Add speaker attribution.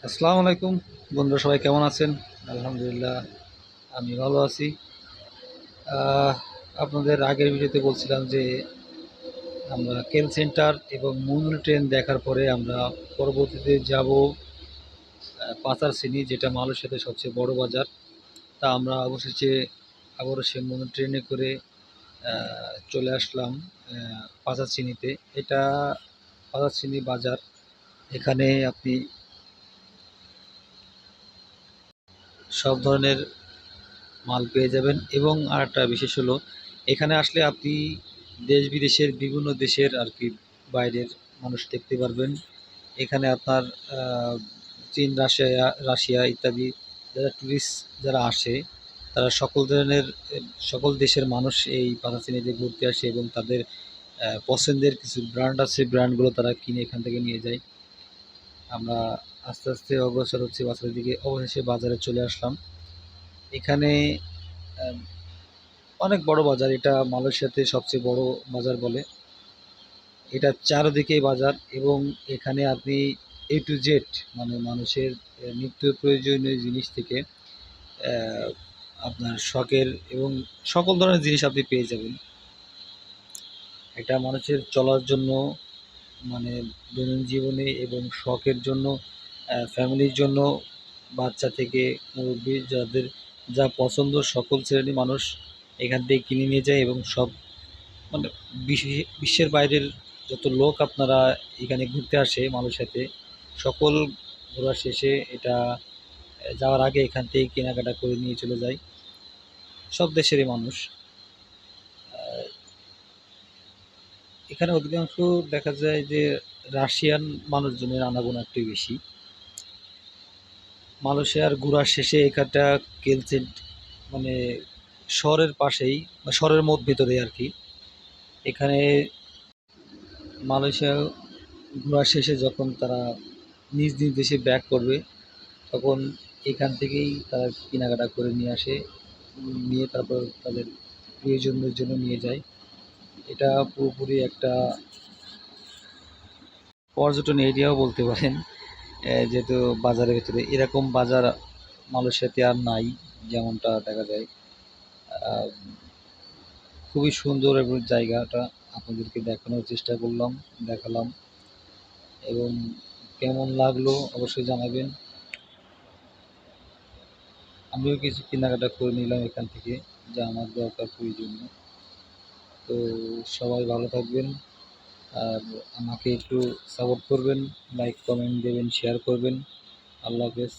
Speaker 1: আসসালামু আলাইকুম বন্ধুরা, সবাই কেমন আছেন? আলহামদুলিল্লাহ, আমি ভালো আছি। আহ, আপনাদের আগের ভিডিওতে বলছিলাম যে আমরা কেল সেন্টার এবং মুনমুন ট্রেন দেখার পরে আমরা পরবর্তীতে যাব পাচারশ্রীনী, যেটা মালয়েশিয়াতে সবচেয়ে বড় বাজার। তা আমরা অবশেষে আবারও সে মুনমুন ট্রেনে করে চলে আসলাম পাচারশ্রীনীতে। এটা পাচারশ্রীনী বাজার। এখানে আপনি সব ধরনের মাল পেয়ে যাবেন, এবং আরেকটা বিশেষ হলো, এখানে আসলে আপনি দেশ বিদেশের বিভিন্ন দেশের আর কি বাইরের মানুষ দেখতে পারবেন। এখানে আপনার চীন, রাশিয়া রাশিয়া ইত্যাদি যারা ট্যুরিস্ট যারা আসে, তারা সকল দেশের মানুষ এই পাতাচিনিতে ঘুরতে আসে, এবং তাদের পছন্দের কিছু ব্র্যান্ড আছে, ব্র্যান্ডগুলো তারা কিনে এখান থেকে নিয়ে যায়। আমরা আস্তে আস্তে অগ্রসর হচ্ছি বাজারের দিকে। অবশেষে বাজারে চলে আসলাম। এখানে আহ, অনেক বড় বাজার। এটা মালয়েশিয়াতে সবচেয়ে বড় বাজার বলে। এটা চারদিকেই বাজার, এবং এখানে আপনি এ টু জেড মানে মানুষের নিত্য প্রয়োজনীয় জিনিস থেকে আহ, আপনার শখের এবং সকল ধরনের জিনিস আপনি পেয়ে যাবেন। এটা মানুষের চলার জন্য, মানে দৈনন্দিন জীবনে এবং শখের জন্য, ফ্যামিলির জন্য, বাচ্চা থেকে মুরব্বী, যাদের যা পছন্দ সকল শ্রেণীর মানুষ এখান থেকে কিনে নিয়ে যায়। এবং সব মানে বিশ্বের বাইরের যত লোক আপনারা এখানে ঘুরতে আসে মালয়েশিয়াতে, সকল ঘোরা শেষে এটা যাওয়ার আগে এখান থেকে কেনাকাটা করে নিয়ে চলে যায় সব দেশেরই মানুষ। এখানে অধিকাংশ দেখা যায় যে রাশিয়ান মানুষজনের আনাগোনা একটু বেশি। মালয়েশিয়ার ঘোরার শেষে এখানটা কেলসেন্ট, মানে শহরের পাশেই বা শহরের ভিতরে আর কি। এখানে মালয়েশিয়া ঘোরার শেষে যখন তারা নিজ নিজ দেশে ব্যাক করবে, তখন এখান থেকেই তারা কেনাকাটা করে নিয়ে আসে, নিয়ে তারপর তাদের প্রিয়জনদের জন্য নিয়ে যায়। এটা পুরোপুরি একটা পর্যটন এরিয়াও বলতে পারেন। যেহেতু বাজারের ভিতরে এরকম বাজার মালয়েশিয়াতে আর নাই, যেমনটা দেখা যায়। আহ, খুবই সুন্দর এবং জায়গাটা আপনাদেরকে দেখানোর চেষ্টা করলাম, দেখালাম। এবং কেমন লাগলো অবশ্যই জানাবেন। আমিও কিছু কেনাকাটা করে নিলাম এখান থেকে, যা আমার দরকার প্রয়োজনীয়। তো সবাই ভালো থাকবেন, আর আমাকে একটু সাপোর্ট করবেন, লাইক কমেন্ট দেবেন, শেয়ার করবেন। আল্লাহ হাফেজ।